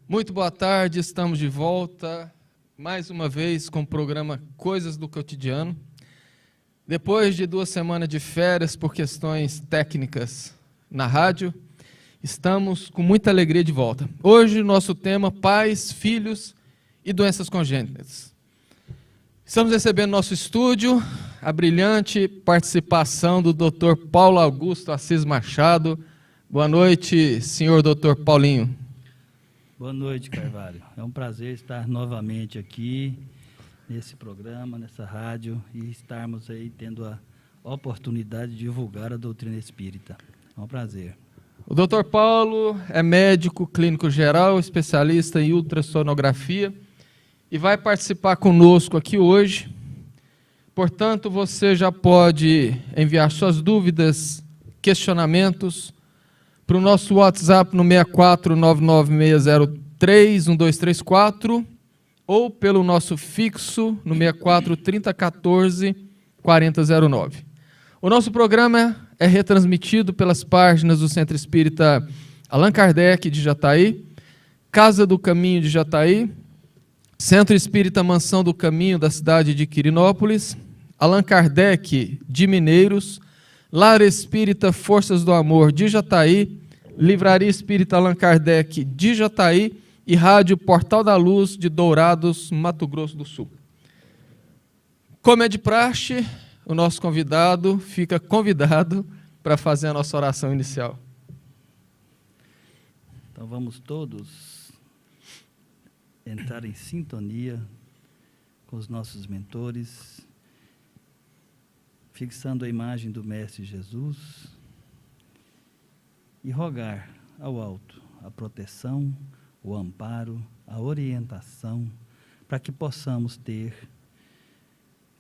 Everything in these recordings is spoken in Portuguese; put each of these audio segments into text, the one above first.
Muito boa tarde, estamos de volta, mais uma vez com o programa Coisas do Cotidiano. Depois de 2 semanas de férias por questões técnicas na rádio, estamos com muita alegria de volta. Hoje, nosso tema, pais, filhos e doenças congênitas. Estamos recebendo no nosso estúdio a brilhante participação do Dr. Paulo Augusto Assis Machado. Boa noite, senhor Dr. Paulinho. Boa noite, Carvalho. É um prazer estar novamente aqui nesse programa, nessa rádio, e estarmos aí tendo a oportunidade de divulgar a doutrina espírita. É um prazer. O Dr. Paulo é médico clínico geral, especialista em ultrassonografia e vai participar conosco aqui hoje. Portanto, você já pode enviar suas dúvidas, questionamentos para o nosso WhatsApp no 64996031234 ou pelo nosso fixo no 6430144009. O nosso programa é retransmitido pelas páginas do Centro Espírita Allan Kardec de Jataí, Casa do Caminho de Jataí, Centro Espírita Mansão do Caminho da cidade de Quirinópolis, Allan Kardec de Mineiros, Lar Espírita Forças do Amor de Jataí, Livraria Espírita Allan Kardec de Jataí e Rádio Portal da Luz de Dourados, Mato Grosso do Sul. Como é de praxe, o nosso convidado fica convidado para fazer a nossa oração inicial. Então vamos todos entrar em sintonia com os nossos mentores, fixando a imagem do Mestre Jesus e rogar ao alto a proteção, o amparo, a orientação, para que possamos ter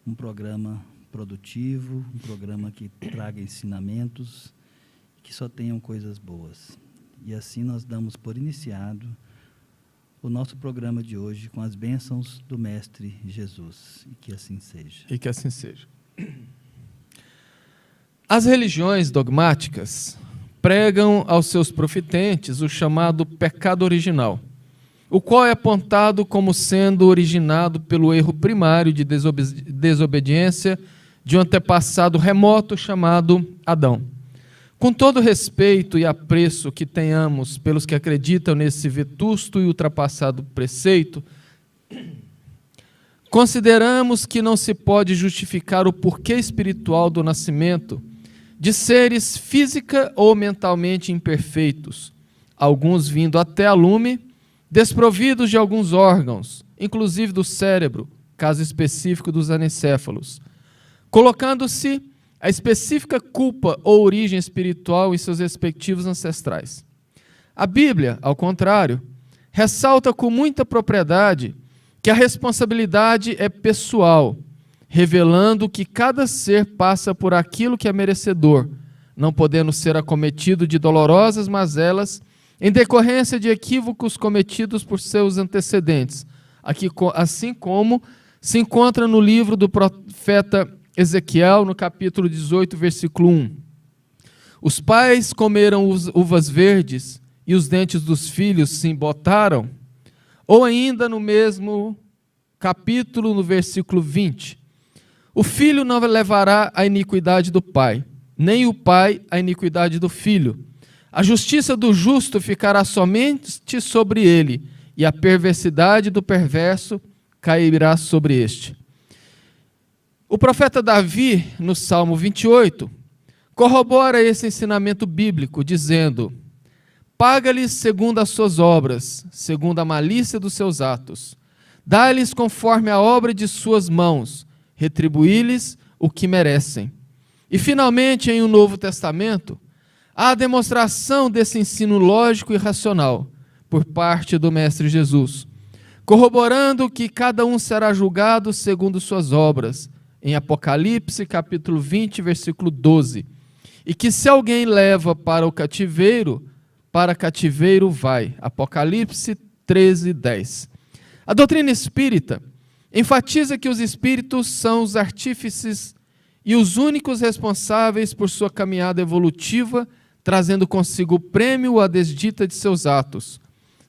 um programa produtivo, um programa que traga ensinamentos, que só tenham coisas boas. E assim nós damos por iniciado o nosso programa de hoje com as bênçãos do Mestre Jesus. E que assim seja. E que assim seja. As religiões dogmáticas pregam aos seus profitentes o chamado pecado original, o qual é apontado como sendo originado pelo erro primário de desobediência de um antepassado remoto chamado Adão. Com todo respeito e apreço que tenhamos pelos que acreditam nesse vetusto e ultrapassado preceito, consideramos que não se pode justificar o porquê espiritual do nascimento de seres física ou mentalmente imperfeitos, alguns vindo até a lume, desprovidos de alguns órgãos, inclusive do cérebro, caso específico dos anencéfalos, colocando-se a específica culpa ou origem espiritual em seus respectivos ancestrais. A Bíblia, ao contrário, ressalta com muita propriedade que a responsabilidade é pessoal, revelando que cada ser passa por aquilo que é merecedor, não podendo ser acometido de dolorosas mazelas em decorrência de equívocos cometidos por seus antecedentes, assim como se encontra no livro do profeta Ezequiel, no capítulo 18, versículo 1. Os pais comeram uvas verdes e os dentes dos filhos se embotaram, ou ainda no mesmo capítulo, no versículo 20, o filho não levará a iniquidade do pai, nem o pai a iniquidade do filho. A justiça do justo ficará somente sobre ele, e a perversidade do perverso cairá sobre este. O profeta Davi, no Salmo 28, corrobora esse ensinamento bíblico, dizendo: paga-lhes segundo as suas obras, segundo a malícia dos seus atos. Dá-lhes conforme a obra de suas mãos, retribuí-lhes o que merecem. E, finalmente, em um Novo Testamento, há a demonstração desse ensino lógico e racional por parte do Mestre Jesus, corroborando que cada um será julgado segundo suas obras, em Apocalipse, capítulo 20, versículo 12, e que se alguém leva para cativeiro vai, Apocalipse 13, 10. A doutrina espírita enfatiza que os espíritos são os artífices e os únicos responsáveis por sua caminhada evolutiva, trazendo consigo o prêmio à desdita de seus atos,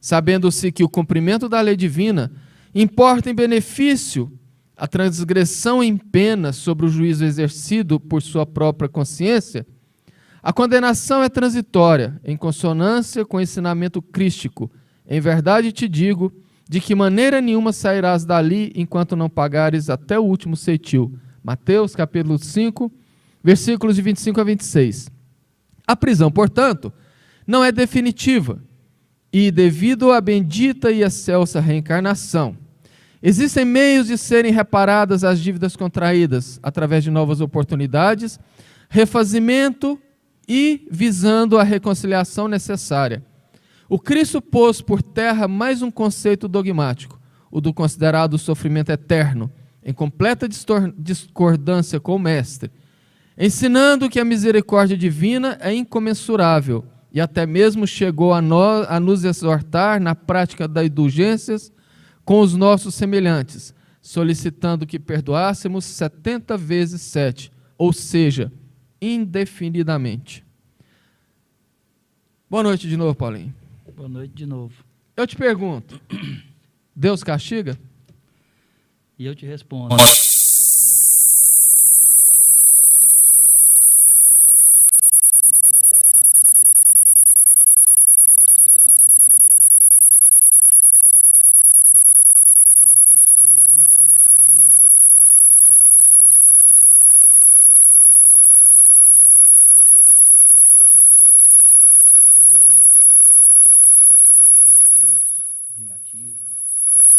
sabendo-se que o cumprimento da lei divina importa em benefício a transgressão em pena sobre o juízo exercido por sua própria consciência. A condenação é transitória, em consonância com o ensinamento crístico. Em verdade te digo, de que maneira nenhuma sairás dali enquanto não pagares até o último ceitil. Mateus, capítulo 5, versículos de 25 a 26. A prisão, portanto, não é definitiva, e devido à bendita e excelsa reencarnação, existem meios de serem reparadas as dívidas contraídas, através de novas oportunidades, refazimento e visando a reconciliação necessária. O Cristo pôs por terra mais um conceito dogmático, o do considerado sofrimento eterno, em completa discordância com o Mestre, ensinando que a misericórdia divina é incomensurável e até mesmo chegou a nos exortar na prática das indulgências com os nossos semelhantes, solicitando que perdoássemos 70 vezes 7, ou seja, indefinidamente. Boa noite de novo, Paulinho. Boa noite de novo. Eu te pergunto, Deus castiga? E eu te respondo. Não. Eu uma vez ouvi uma frase muito interessante que dizia assim: eu sou herança de mim mesmo. Dizia assim: eu sou herança de mim mesmo. Quer dizer, tudo que eu tenho, tudo que eu sou, tudo que eu serei, depende de mim. Então Deus nunca castigou. Essa ideia do Deus vingativo,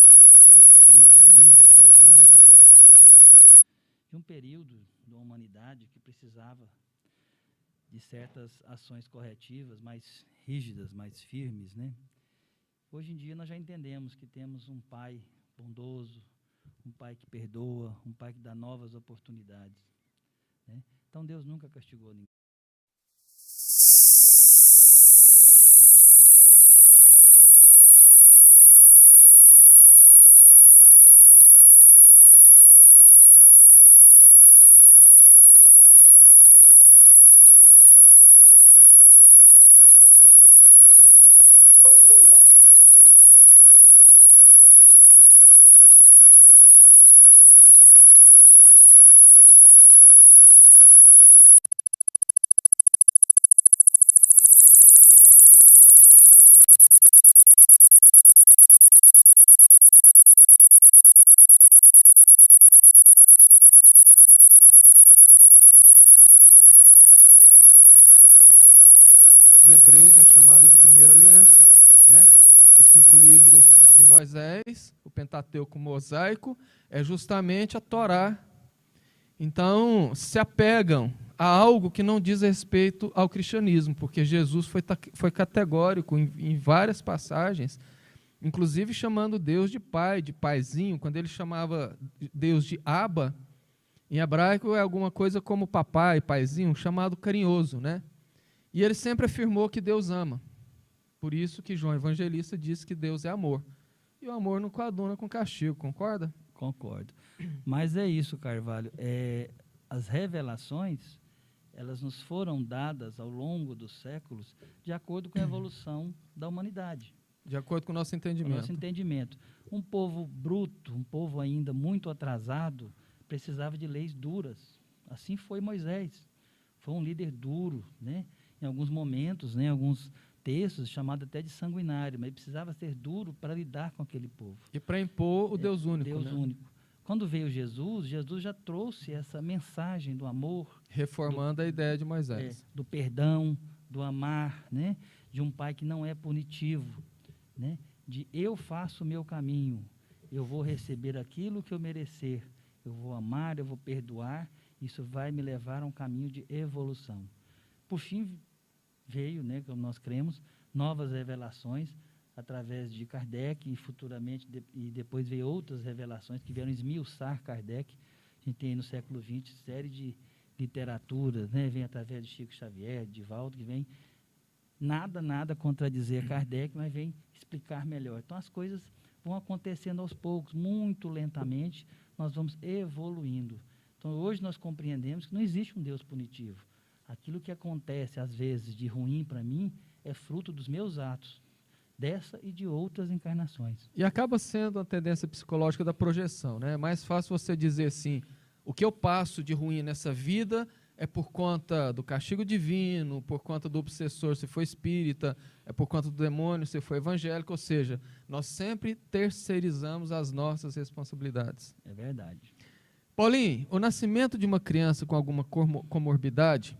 do Deus punitivo, né? Era lá do Velho Testamento, de um período da humanidade que precisava de certas ações corretivas mais rígidas, mais firmes, né? Hoje em dia nós já entendemos que temos um Pai bondoso, um Pai que perdoa, um Pai que dá novas oportunidades, né? Então Deus nunca castigou ninguém. Os Hebreus é chamada de primeira aliança, né? Os 5 livros de Moisés, o Pentateuco mosaico, é justamente a Torá. Então, se apegam a algo que não diz respeito ao cristianismo, porque Jesus foi categórico em várias passagens, inclusive chamando Deus de pai, de paizinho. Quando ele chamava Deus de Abba, em hebraico é alguma coisa como papai, paizinho, chamado carinhoso, né? E ele sempre afirmou que Deus ama. Por isso que João Evangelista disse que Deus é amor. E o amor não coaduna com castigo, concorda? Concordo. Mas é isso, Carvalho. As revelações, elas nos foram dadas ao longo dos séculos de acordo com a evolução da humanidade. De acordo com o nosso entendimento. O nosso entendimento. Um povo bruto, um povo ainda muito atrasado, precisava de leis duras. Assim foi Moisés. Foi um líder duro, né? Em alguns momentos, né, em alguns textos, chamado até de sanguinário, mas ele precisava ser duro para lidar com aquele povo. E para impor o Deus único. Deus né? único. quando veio Jesus, Jesus já trouxe essa mensagem do amor, Reformando a ideia de Moisés. do perdão, do amar, né? De um pai que não é punitivo, né? De eu faço o meu caminho, eu vou receber aquilo que eu merecer, eu vou amar, eu vou perdoar, isso vai me levar a um caminho de evolução. Por fim, veio, né, como nós cremos, novas revelações através de Kardec e futuramente, e depois veio outras revelações que vieram esmiuçar Kardec. A gente tem no século XX série de literaturas, né, vem através de Chico Xavier, de Divaldo, que vem nada contradizer Kardec, mas vem explicar melhor. Então as coisas vão acontecendo aos poucos, muito lentamente, nós vamos evoluindo. Então hoje nós compreendemos que não existe um Deus punitivo. Aquilo que acontece às vezes de ruim para mim é fruto dos meus atos, dessa e de outras encarnações. E acaba sendo uma tendência psicológica da projeção, né? É mais fácil você dizer assim, o que eu passo de ruim nessa vida é por conta do castigo divino, por conta do obsessor se for espírita, é por conta do demônio se for evangélico, ou seja, nós sempre terceirizamos as nossas responsabilidades. É verdade. Paulinho, o nascimento de uma criança com alguma comorbidade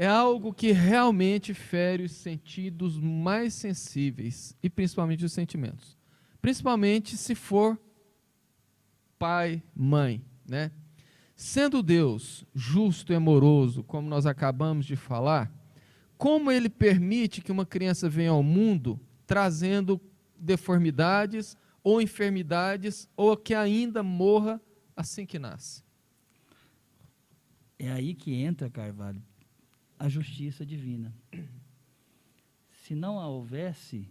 é algo que realmente fere os sentidos mais sensíveis, e principalmente os sentimentos. Principalmente se for pai, mãe, né? Sendo Deus justo e amoroso, como nós acabamos de falar, como Ele permite que uma criança venha ao mundo trazendo deformidades ou enfermidades, ou que ainda morra assim que nasce? É aí que entra, Carvalho, a justiça divina. Se não a houvesse,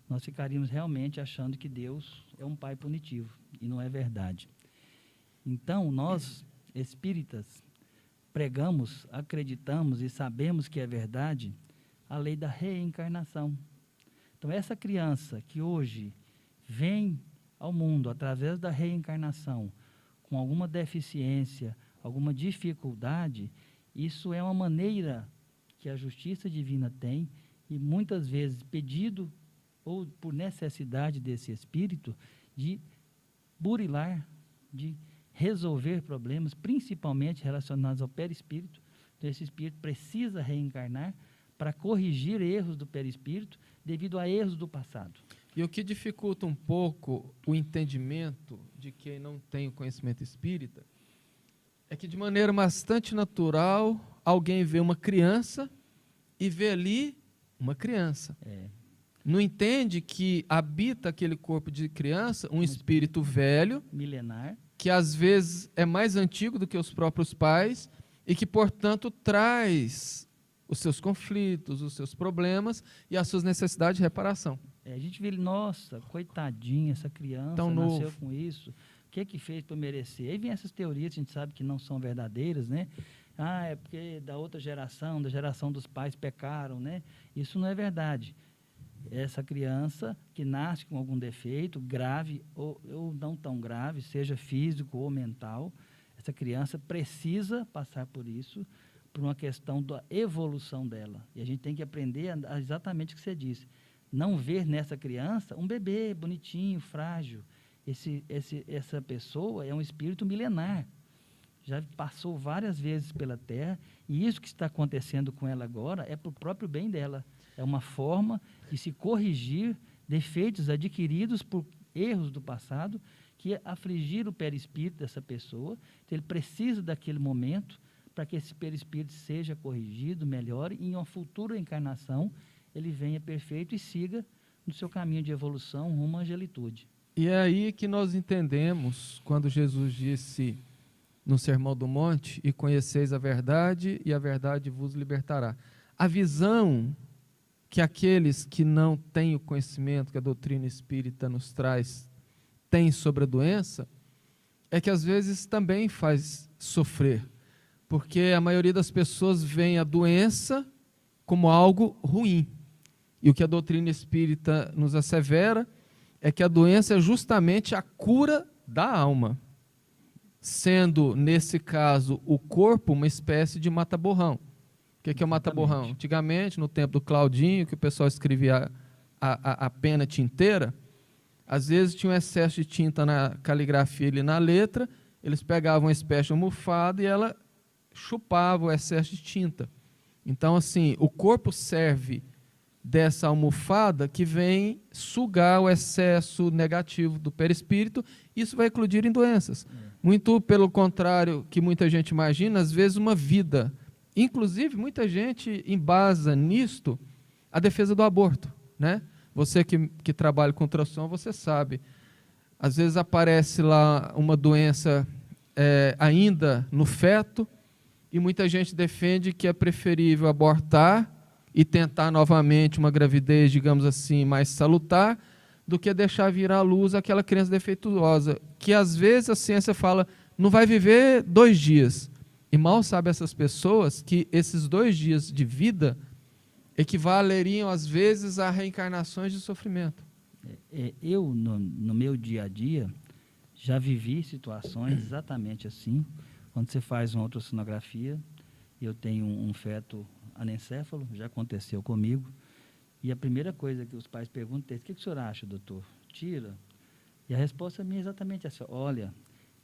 nós ficaríamos realmente achando que Deus é um pai punitivo, e não é verdade. Então, nós, espíritas, pregamos, acreditamos e sabemos que é verdade a lei da reencarnação. Então, essa criança que hoje vem ao mundo através da reencarnação, com alguma deficiência, alguma dificuldade, isso é uma maneira que a justiça divina tem, e muitas vezes pedido ou por necessidade desse espírito, de burilar, de resolver problemas, principalmente relacionados ao perispírito. Então, esse espírito precisa reencarnar para corrigir erros do perispírito devido a erros do passado. E o que dificulta um pouco o entendimento de quem não tem o conhecimento espírita é que, de maneira bastante natural, alguém vê uma criança e vê ali uma criança. Não entende que habita aquele corpo de criança um espírito velho, milenar, que às vezes é mais antigo do que os próprios pais e que, portanto, traz os seus conflitos, os seus problemas e as suas necessidades de reparação. A gente vê, nossa, coitadinha, essa criança Tão nasceu novo. com isso, o que fez para merecer? Aí vem essas teorias, a gente sabe que não são verdadeiras, né? Ah, é porque da outra geração, da geração dos pais pecaram, né? Isso não é verdade. Essa criança que nasce com algum defeito, grave ou não tão grave, seja físico ou mental, essa criança precisa passar por isso, por uma questão da evolução dela. E a gente tem que aprender exatamente o que você disse. Não ver nessa criança um bebê bonitinho, frágil. Essa pessoa é um espírito milenar. Já passou várias vezes pela Terra, e isso que está acontecendo com ela agora é para o próprio bem dela. É uma forma de se corrigir defeitos adquiridos por erros do passado, que afligir o perispírito dessa pessoa. Então, ele precisa daquele momento para que esse perispírito seja corrigido, melhore, e em uma futura encarnação ele venha perfeito e siga no seu caminho de evolução rumo à angelitude. E é aí que nós entendemos quando Jesus disse no Sermão do Monte: e conheceis a verdade, e a verdade vos libertará. A visão que aqueles que não têm o conhecimento que a doutrina espírita nos traz têm sobre a doença, é que às vezes também faz sofrer, porque a maioria das pessoas vê a doença como algo ruim. E o que a doutrina espírita nos assevera é que a doença é justamente a cura da alma, sendo, nesse caso, o corpo uma espécie de mata-borrão. O que é o mata-borrão? Antigamente, no tempo do Claudinho, que o pessoal escrevia a pena tinteira, às vezes tinha um excesso de tinta na caligrafia e na letra, eles pegavam uma espécie de almofada e ela chupava o excesso de tinta. Então, assim, o corpo serve dessa almofada que vem sugar o excesso negativo do perispírito, isso vai eclodir em doenças. Muito pelo contrário que muita gente imagina, às vezes uma vida. Inclusive, muita gente embasa nisto a defesa do aborto, né? Você que trabalha com ultrassom, você sabe. Às vezes aparece lá uma doença ainda no feto e muita gente defende que é preferível abortar e tentar novamente uma gravidez, digamos assim, mais salutar, do que deixar vir à luz aquela criança defeituosa, que às vezes a ciência fala, não vai viver 2 dias. E mal sabem essas pessoas que esses 2 dias de vida equivaleriam, às vezes, a reencarnações de sofrimento. Eu, no meu dia a dia, já vivi situações exatamente assim. Quando você faz uma ultrassonografia, eu tenho um feto anencéfalo, já aconteceu comigo, e a primeira coisa que os pais perguntam é: o que o senhor acha, doutor? Tira? E a resposta minha é exatamente essa: olha,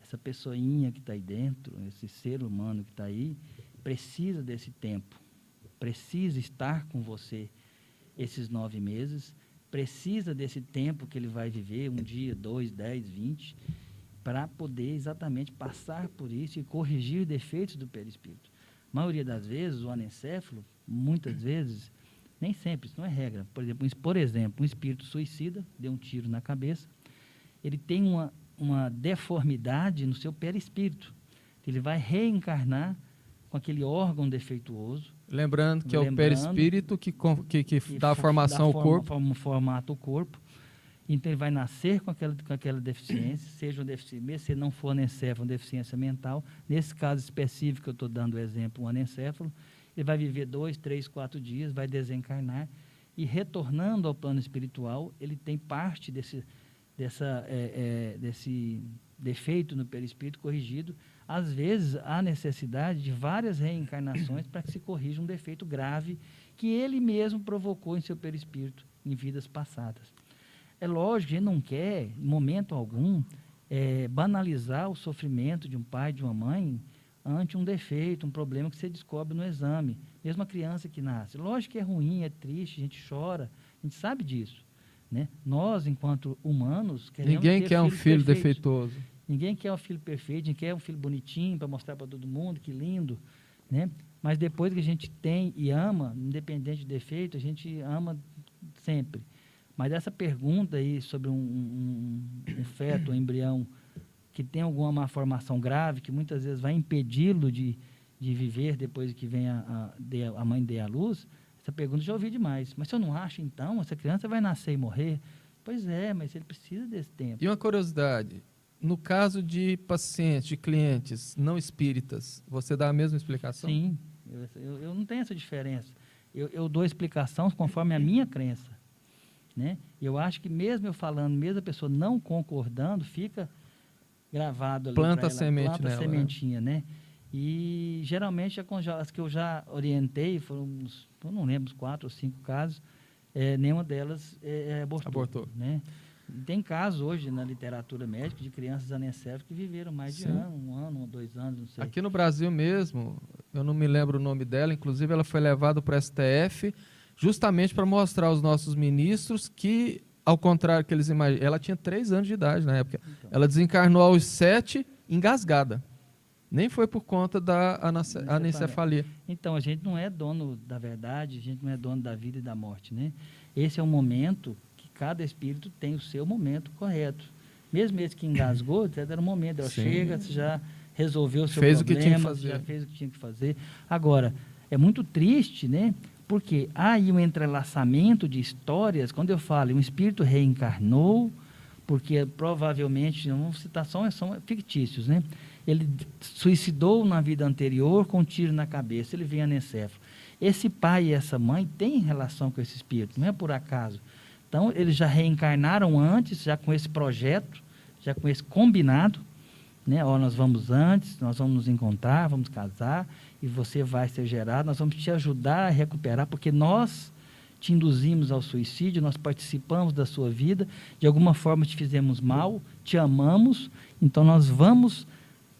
essa pessoinha que está aí dentro, esse ser humano que está aí, precisa desse tempo, precisa estar com você esses 9 meses, precisa desse tempo que ele vai viver, 1 dia, 2, 10, 20, para poder exatamente passar por isso e corrigir defeitos do perispírito. A maioria das vezes, o anencéfalo, muitas vezes, nem sempre, isso não é regra. Por exemplo, um espírito suicida, deu um tiro na cabeça, ele tem uma deformidade no seu perispírito. Ele vai reencarnar com aquele órgão defeituoso. Lembrando que é o perispírito que dá a formação ao corpo. Formata o corpo. Então, ele vai nascer com aquela deficiência, seja uma deficiência, mesmo se não for anencéfalo, uma deficiência mental. Nesse caso específico, eu estou dando o exemplo, um anencéfalo. Ele vai viver 2, 3, 4 dias, vai desencarnar, e retornando ao plano espiritual, ele tem parte desse defeito no perispírito corrigido. Às vezes, há necessidade de várias reencarnações para que se corrija um defeito grave que ele mesmo provocou em seu perispírito em vidas passadas. É lógico que a gente não quer, em momento algum, banalizar o sofrimento de um pai, de uma mãe, ante um defeito, um problema que você descobre no exame. Mesmo a criança que nasce. Lógico que é ruim, é triste, a gente chora, a gente sabe disso, né? Nós, enquanto humanos, queremos Ninguém quer um filho defeituoso. Ninguém quer um filho perfeito, ninguém quer um filho bonitinho para mostrar para todo mundo, que lindo, né? Mas depois que a gente tem e ama, independente de defeito, a gente ama sempre. Mas essa pergunta aí sobre um feto, um embrião, que tem alguma malformação grave, que muitas vezes vai impedi-lo de viver depois que vem a mãe dê à luz, essa pergunta eu já ouvi demais. Mas se eu não acho, então, essa criança vai nascer e morrer? Pois é, mas ele precisa desse tempo. E uma curiosidade, no caso de pacientes, de clientes não espíritas, você dá a mesma explicação? Sim, eu não tenho essa diferença. Eu dou explicação conforme a minha crença, né? Eu acho que mesmo eu falando, mesmo a pessoa não concordando, fica gravado ali. Planta semente planta nela, sementinha, né? E geralmente as que eu já orientei, foram eu não lembro, 4 ou 5 casos, nenhuma delas abortou. Né? Tem casos hoje na literatura médica de crianças anencéfalas que viveram mais de um ano, 2 anos, não sei. Aqui no Brasil mesmo, eu não me lembro o nome dela, inclusive ela foi levada para o STF justamente para mostrar aos nossos ministros que, ao contrário que eles imaginam, ela tinha 3 anos de idade na época. Então. Ela desencarnou aos 7, engasgada. Nem foi por conta da anencefalia. Então, a gente não é dono da verdade, a gente não é dono da vida e da morte, né? Esse é um momento que cada espírito tem o seu momento correto. Mesmo esse que engasgou, era um momento, ela chega, você já resolveu o seu problema, o que tinha que fazer. já fez o que tinha que fazer. Agora, é muito triste, né? Porque há aí um entrelaçamento de histórias. Quando eu falo, um espírito reencarnou, porque provavelmente, vamos citar são fictícios, né? Ele suicidou na vida anterior com um tiro na cabeça, ele vem anencéfalo. Esse pai e essa mãe têm relação com esse espírito, não é por acaso. Então, eles já reencarnaram antes, já com esse projeto, já com esse combinado, né? Ó, nós vamos antes, nós vamos nos encontrar, vamos casar, e você vai ser gerado, nós vamos te ajudar a recuperar, porque nós te induzimos ao suicídio, nós participamos da sua vida, de alguma forma te fizemos mal, te amamos, então nós vamos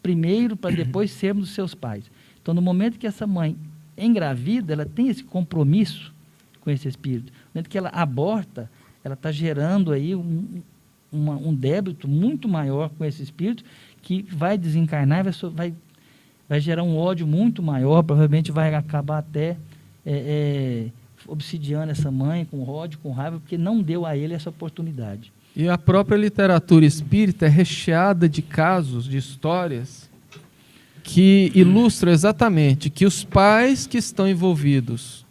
primeiro para depois sermos os seus pais. Então, no momento que essa mãe engravida, ela tem esse compromisso com esse espírito. No momento que ela aborta, ela está gerando aí um débito muito maior com esse espírito, que vai desencarnar, vai gerar um ódio muito maior, provavelmente vai acabar até obsidiando essa mãe com ódio, com raiva, porque não deu a ele essa oportunidade. E a própria literatura espírita é recheada de casos, de histórias, que ilustram exatamente que os pais que estão envolvidos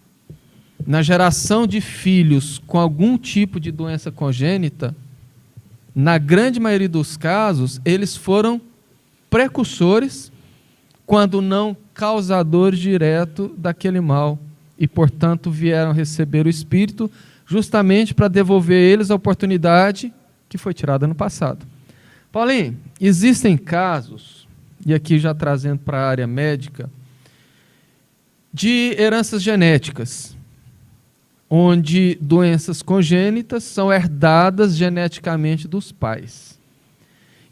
na geração de filhos com algum tipo de doença congênita, na grande maioria dos casos, eles foram precursores, quando não causadores diretos daquele mal, e, portanto, vieram receber o Espírito justamente para devolver a eles a oportunidade que foi tirada no passado. Paulinho, existem casos, e aqui já trazendo para a área médica, de heranças genéticas, onde doenças congênitas são herdadas geneticamente dos pais.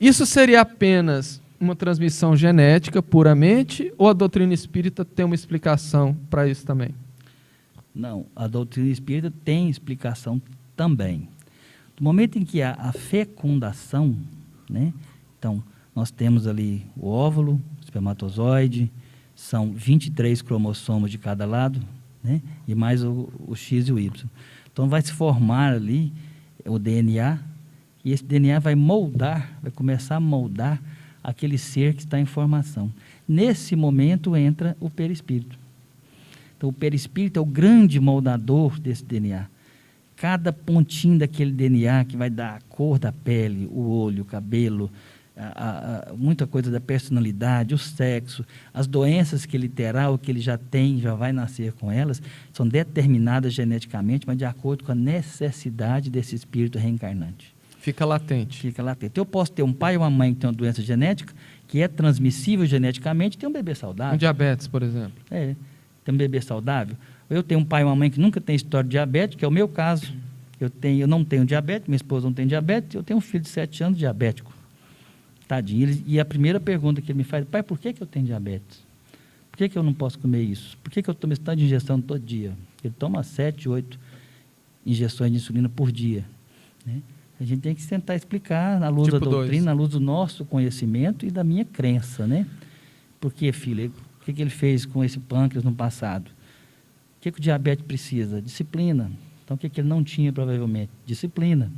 Isso seria apenas uma transmissão genética puramente, ou a doutrina espírita tem uma explicação para isso também? Não, a doutrina espírita tem explicação também. No momento em que há a fecundação, né, então nós temos ali o óvulo, o espermatozoide, são 23 cromossomos de cada lado, né, e mais o X e o Y. Então vai se formar ali o DNA, e esse DNA vai começar a moldar aquele ser que está em formação. Nesse momento entra o perispírito. Então, o perispírito é o grande moldador desse DNA. Cada pontinho daquele DNA que vai dar a cor da pele, o olho, o cabelo, muita coisa da personalidade, o sexo, as doenças que ele terá ou que ele já tem, já vai nascer com elas, são determinadas geneticamente, mas de acordo com a necessidade desse espírito reencarnante. Fica latente. Fica latente. Eu posso ter um pai ou uma mãe que tem uma doença genética, que é transmissível geneticamente, e tem um bebê saudável. Um diabetes, por exemplo. Tem um bebê saudável. Eu tenho um pai e uma mãe que nunca tem história de diabetes, que é o meu caso. Eu não tenho diabetes, minha esposa não tem diabetes, eu tenho um filho de 7 anos diabético. Tadinho. E a primeira pergunta que ele me faz: pai, por que eu tenho diabetes? Por que eu não posso comer isso? Por que eu tomo esse tanto de injeção todo dia? Ele toma 7, 8 injeções de insulina por dia, né? A gente tem que tentar explicar, na luz da doutrina, na luz do nosso conhecimento e da minha crença, né? Por que, filho? O que ele fez com esse pâncreas no passado? O que o diabetes precisa? Disciplina. Então, o que ele não tinha, provavelmente? Disciplina.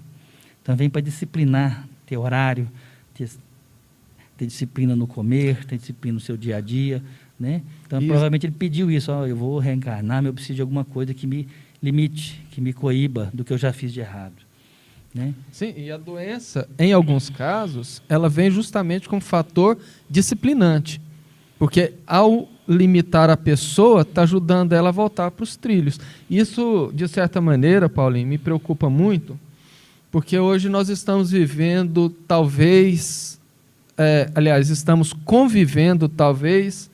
Então, vem para disciplinar, ter horário, ter disciplina no comer, ter disciplina no seu dia a dia, né? Então, provavelmente ele pediu isso: eu vou reencarnar, mas eu preciso de alguma coisa que me limite, que me coíba do que eu já fiz de errado, né? Sim, e a doença, em alguns casos, ela vem justamente como fator disciplinante. Porque ao limitar a pessoa, está ajudando ela a voltar para os trilhos. Isso, de certa maneira, Paulinho, me preocupa muito, porque hoje nós estamos vivendo, talvez, estamos convivendo, talvez,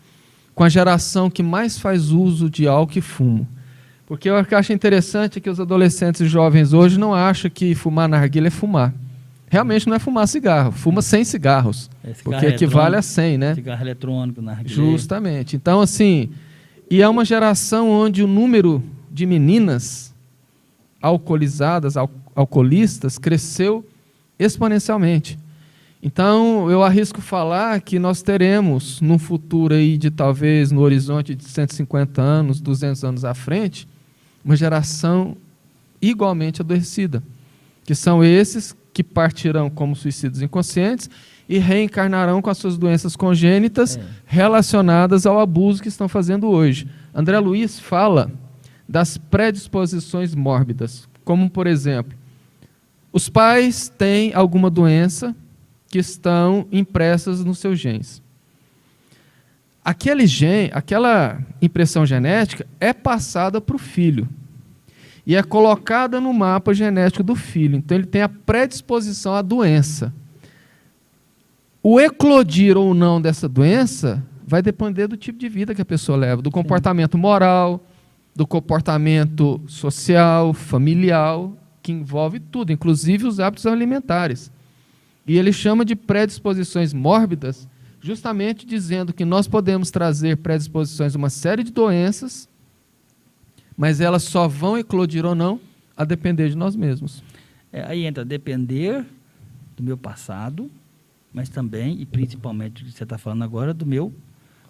com a geração que mais faz uso de álcool e fumo. Porque o que eu acho interessante é que os adolescentes e jovens hoje não acham que fumar narguilha é fumar. Realmente não é fumar cigarro, fuma 100 cigarros, porque equivale a 100, né? Cigarro eletrônico, narguilha. Justamente. Então, assim, e é uma geração onde o número de meninas alcoolizadas, alcoolistas, cresceu exponencialmente. Então, eu arrisco falar que nós teremos, num futuro aí de talvez no horizonte de 150 anos, 200 anos à frente, uma geração igualmente adoecida, que são esses que partirão como suicídios inconscientes e reencarnarão com as suas doenças congênitas relacionadas ao abuso que estão fazendo hoje. André Luiz fala das predisposições mórbidas, como, por exemplo, os pais têm alguma doença que estão impressas nos seus genes. Aquele gene, aquela impressão genética é passada para o filho e é colocada no mapa genético do filho. Então, ele tem a predisposição à doença. O eclodir ou não dessa doença vai depender do tipo de vida que a pessoa leva, do comportamento moral, do comportamento social, familiar, que envolve tudo, inclusive os hábitos alimentares. E ele chama de predisposições mórbidas justamente dizendo que nós podemos trazer predisposições a uma série de doenças, mas elas só vão eclodir ou não a depender de nós mesmos. Aí entra depender do meu passado, mas também, e principalmente, o que você está falando agora,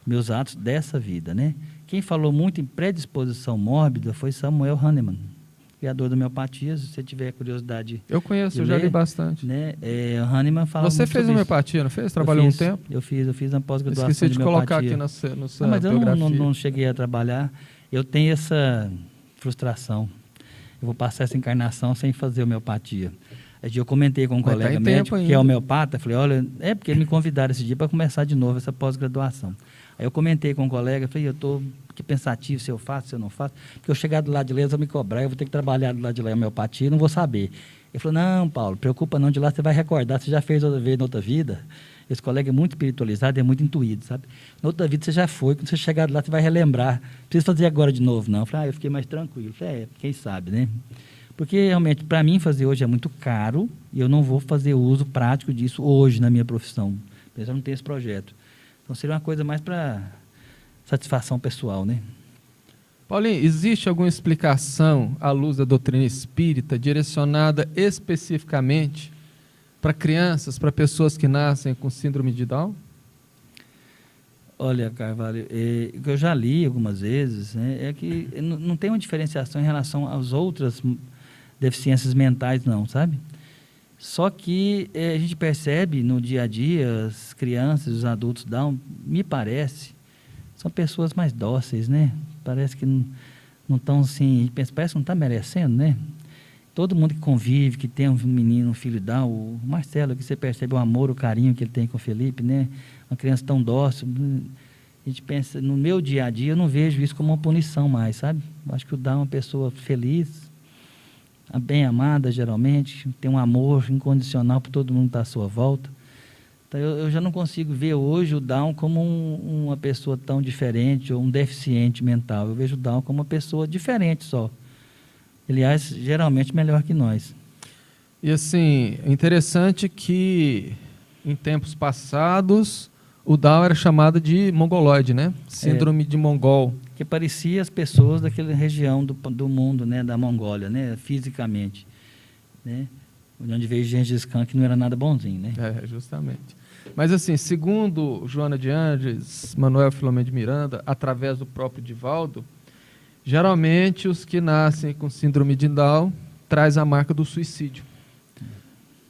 meus atos dessa vida, né? Quem falou muito em predisposição mórbida foi Samuel Hahnemann, criador da homeopatia. Se você tiver curiosidade... Eu conheço, eu já li bastante. Né? Hahnemann fala Você fez homeopatia, não fez? Trabalhou um tempo? Eu fiz uma pós-graduação Esqueci de colocar aqui na sua mas biografia. Eu não cheguei a trabalhar. Eu tenho essa frustração. Eu vou passar essa encarnação sem fazer homeopatia. Eu comentei com um colega médico que é homeopata, falei, olha, porque me convidaram esse dia para começar de novo essa pós-graduação. Aí eu comentei com um colega, falei, eu estou pensativo se eu faço, se eu não faço, porque eu chegar do lado de lá, eles vão me cobrar, eu vou ter que trabalhar do lado de lá em homeopatia e não vou saber. Ele falou, não, Paulo, preocupa não, de lá você vai recordar, você já fez outra vez na outra vida. Esse colega é muito espiritualizado, é muito intuído, sabe? Na outra vida você já foi, quando você chegar lá, você vai relembrar. Não precisa fazer agora de novo, não. Eu falei, eu fiquei mais tranquilo. Eu falei, quem sabe, né? Porque, realmente, para mim, fazer hoje é muito caro e eu não vou fazer uso prático disso hoje na minha profissão. Apesar de não ter esse projeto. Então, seria uma coisa mais para satisfação pessoal, né? Paulinho, existe alguma explicação à luz da doutrina espírita direcionada especificamente para crianças, para pessoas que nascem com síndrome de Down? Olha, Carvalho, o que eu já li algumas vezes, né, é que não tem uma diferenciação em relação às outras deficiências mentais, não, sabe? Só que a gente percebe no dia a dia, as crianças, os adultos Down, me parece, são pessoas mais dóceis, né? Parece que não estão assim, parece que não está merecendo, né? Todo mundo que convive, que tem um menino, um filho Down, o Marcelo, que você percebe o amor, o carinho que ele tem com o Felipe, né? Uma criança tão dócil. A gente pensa, no meu dia a dia, eu não vejo isso como uma punição mais, sabe? Eu acho que o Down é uma pessoa feliz, bem amada, geralmente, tem um amor incondicional por todo mundo que está à sua volta. Então, eu já não consigo ver hoje o Down como uma pessoa tão diferente ou um deficiente mental. Eu vejo o Down como uma pessoa diferente só. Aliás, geralmente melhor que nós. E assim, é interessante que em tempos passados o Down era chamado de mongoloide, né? Síndrome de mongol. Que parecia as pessoas daquela região do mundo, né? Da Mongólia, né? Fisicamente. Né? Onde veio Gengis Khan, que não era nada bonzinho, né? Justamente. Mas assim, segundo Joana de Andes, Manuel Filomeno de Miranda, através do próprio Divaldo, geralmente os que nascem com síndrome de Down traz a marca do suicídio.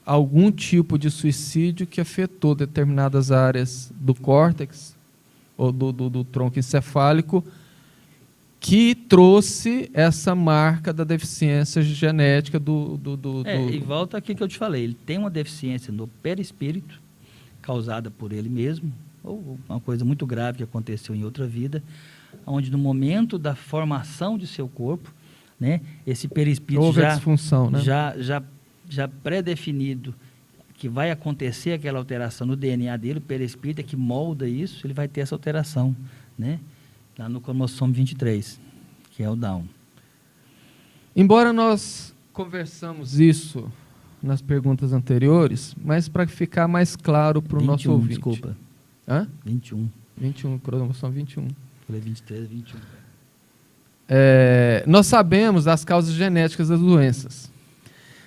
Algum tipo de suicídio que afetou determinadas áreas do córtex ou do tronco encefálico, que trouxe essa marca da deficiência genética E volta aqui que eu te falei, ele tem uma deficiência no perispírito, causada por ele mesmo, ou uma coisa muito grave que aconteceu em outra vida, onde no momento da formação de seu corpo, né, esse perispírito disfunção, né? já pré-definido que vai acontecer aquela alteração no DNA dele, o perispírito é que molda isso, ele vai ter essa alteração, né? Lá no cromossomo 23, que é o Down. Embora nós conversamos isso nas perguntas anteriores, mas para ficar mais claro para o nosso ouvinte. Desculpa. Hã? 21, cromossomo 21. Falei 23, 21. Nós sabemos das causas genéticas das doenças.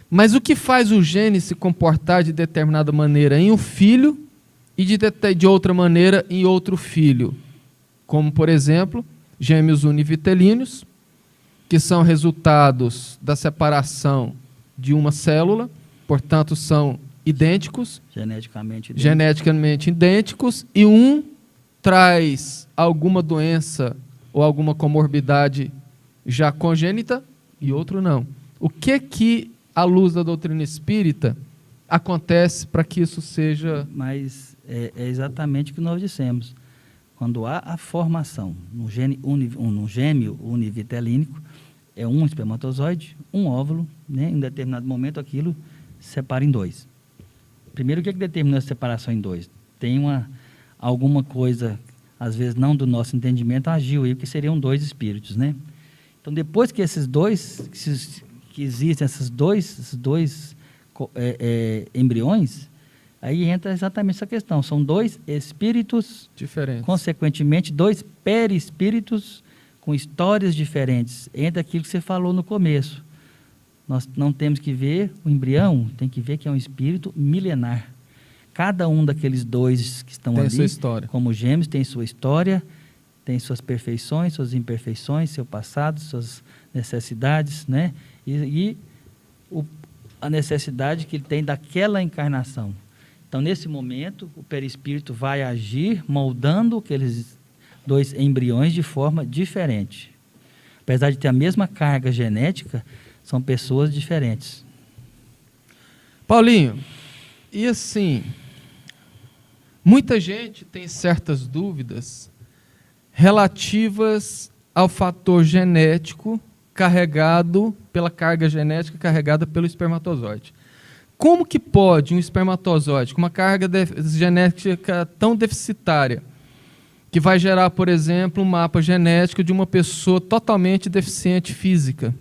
Mas o que faz o gene se comportar de determinada maneira em um filho e de outra maneira em outro filho? Como, por exemplo, gêmeos univitelíneos, que são resultados da separação de uma célula, portanto, são idênticos, geneticamente idênticos, e um traz alguma doença ou alguma comorbidade já congênita e outro não. O que à luz da doutrina espírita acontece para que isso seja... Mas é exatamente o que nós dissemos. Quando há a formação no gêmeo univitelínico, é um espermatozoide, um óvulo, né? Em determinado momento aquilo se separa em dois. Primeiro, o que determina a separação em dois? Tem alguma coisa, às vezes não do nosso entendimento, agiu aí, que seriam dois espíritos, né? Então, depois que que existem esses dois embriões, Aí entra exatamente essa questão. São dois espíritos diferentes. Consequentemente, dois perispíritos com histórias diferentes. Entra aquilo que você falou no começo. Nós não temos que ver o embrião, tem que ver que é um espírito milenar. Cada um daqueles dois que estão tem ali, sua história. Como gêmeos, tem sua história, tem suas perfeições, suas imperfeições, seu passado, suas necessidades, né? A necessidade que ele tem daquela encarnação. Então, nesse momento, o perispírito vai agir moldando aqueles dois embriões de forma diferente. Apesar de ter a mesma carga genética, são pessoas diferentes. Paulinho, e assim, muita gente tem certas dúvidas relativas ao fator genético carregado pela carga genética carregada pelo espermatozoide. Como que pode um espermatozoide com uma carga genética tão deficitária, que vai gerar, por exemplo, um mapa genético de uma pessoa totalmente deficiente física,